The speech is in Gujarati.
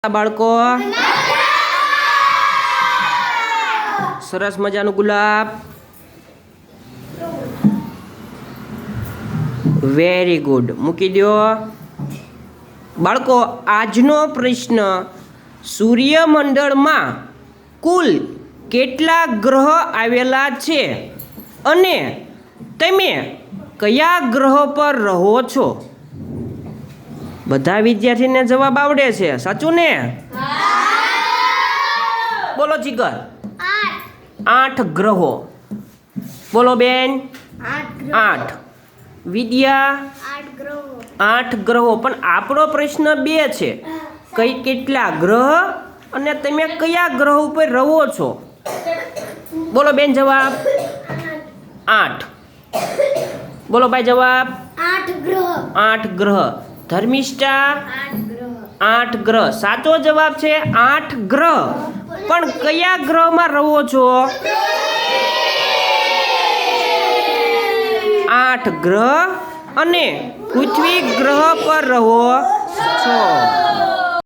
બાળકો સરસ મજાનું ગુલાબ. Very good. મૂકી દો બાળકો. આજનો પ્રશ્ન, સૂર્યમંડળમાં કુલ કેટલા ગ્રહ આવેલા છે અને તમે કયા ગ્રહ પર રહો છો? બધા વિદ્યાર્થીને જવાબ આવડે છે, સાચું ને? બોલો જીગર. 8 ગ્રહો. બોલો બેન. 8. વિદ્યા 8 ગ્રહો. પણ આપણો પ્રશ્ન 2 છે, કેટલા ગ્રહ અને તમે કયા ગ્રહ ઉપર રહો છો? બોલો બેન જવાબ. 8. બોલો ભાઈ જવાબ. 8 ગ્રહ. ધર્મિષ્ઠા 8 ગ્રહ. સાચો જવાબ છે 8 ગ્રહ. પણ કયા ગ્રહમાં રહો છો? 8 ગ્રહ અને પૃથ્વી ગ્રહ પર રહો છો.